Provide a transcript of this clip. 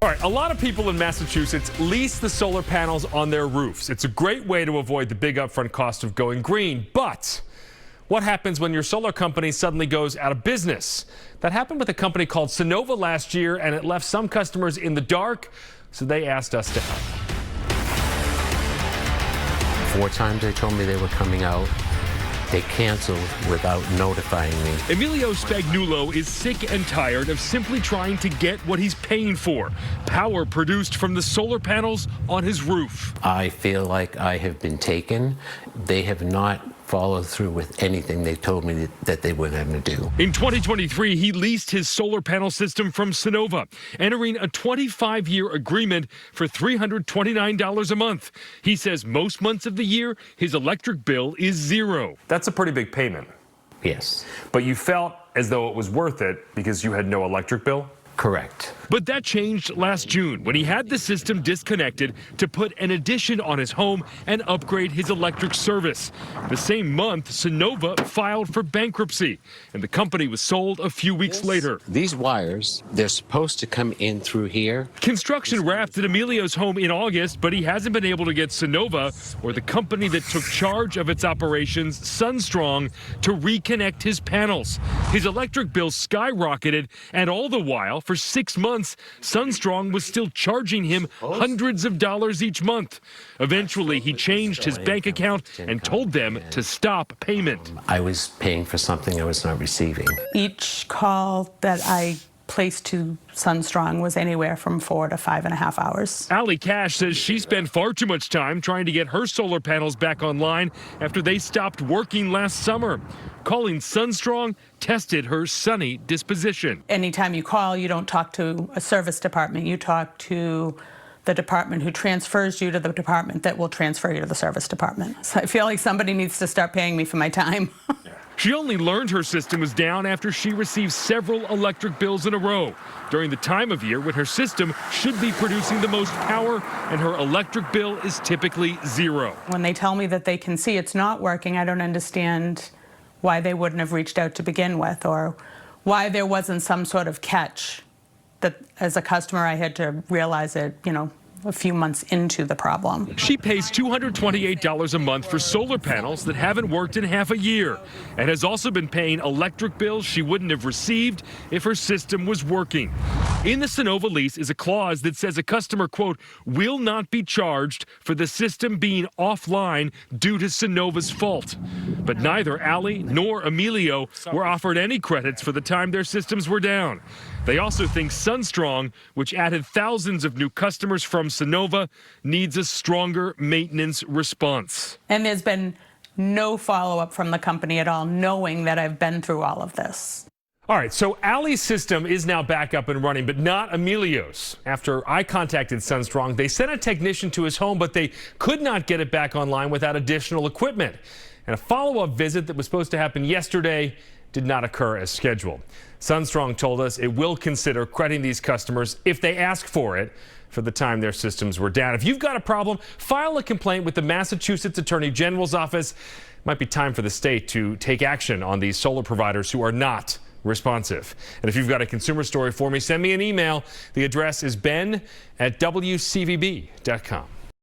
All right, a lot of people in Massachusetts lease the solar panels on their roofs. It's a great way to avoid the big upfront cost of going green. But what happens when your solar company suddenly goes out of business? That happened with a company called Sunnova last year, and it left some customers in the dark, so they asked us to help. 4 times they told me they were coming out. They canceled without notifying me. Emilio Spagnuolo is sick and tired of simply trying to get what he's paying for. Power produced from the solar panels on his roof. I feel like I have been taken. They have not followed through with anything they told me that they were going to do. In 2023, he leased his solar panel system from Sunnova, entering a 25-year agreement for $329 a month. He says most months of the year, his electric bill is zero. That's a pretty big payment. Yes. But you felt as though it was worth it because you had no electric bill? Correct. But that changed last June when he had the system disconnected to put an addition on his home and upgrade his electric service. The same month, Sunnova filed for bankruptcy, and the company was sold a few weeks later. These wires, they're supposed to come in through here. Construction wrapped at Emilio's home in August, but he hasn't been able to get Sunnova, or the company that took charge of its operations, SunStrong, to reconnect his panels. His electric bill skyrocketed, and all the while, for 6 months, SunStrong was still charging him hundreds of dollars each month. Eventually, he changed his bank account and told them to stop payment. I was paying for something I was not receiving. Each call that I placed to SunStrong was anywhere from 4 to 5.5 hours. Allie Cash says she spent far too much time trying to get her solar panels back online after they stopped working last summer. Calling SunStrong tested her sunny disposition. Anytime you call, you don't talk to a service department. You talk to the department who transfers you to the department that will transfer you to the service department. So I feel like somebody needs to start paying me for my time. She only learned her system was down after she received several electric bills in a row during the time of year when her system should be producing the most power and her electric bill is typically zero. When they tell me that they can see it's not working, I don't understand why they wouldn't have reached out to begin with, or why there wasn't some sort of catch that as a customer I had to realize it, a few months into the problem. She pays $228 a month for solar panels that haven't worked in half a year and has also been paying electric bills she wouldn't have received if her system was working. In the Sunnova lease is a clause that says a customer, quote, will not be charged for the system being offline due to Sunnova's fault. But neither Allie nor Emilio were offered any credits for the time their systems were down. They also think SunStrong, which added thousands of new customers from Sunnova, needs a stronger maintenance response. And there's been no follow-up from the company at all, knowing that I've been through all of this. All right, so Allie's system is now back up and running, but not Emilio's. After I contacted SunStrong, they sent a technician to his home, but they could not get it back online without additional equipment. And a follow-up visit that was supposed to happen yesterday did not occur as scheduled. SunStrong told us it will consider crediting these customers if they ask for it for the time their systems were down. If you've got a problem, file a complaint with the Massachusetts Attorney General's office. It might be time for the state to take action on these solar providers who are not responsive. And if you've got a consumer story for me, send me an email. The address is ben@wcvb.com.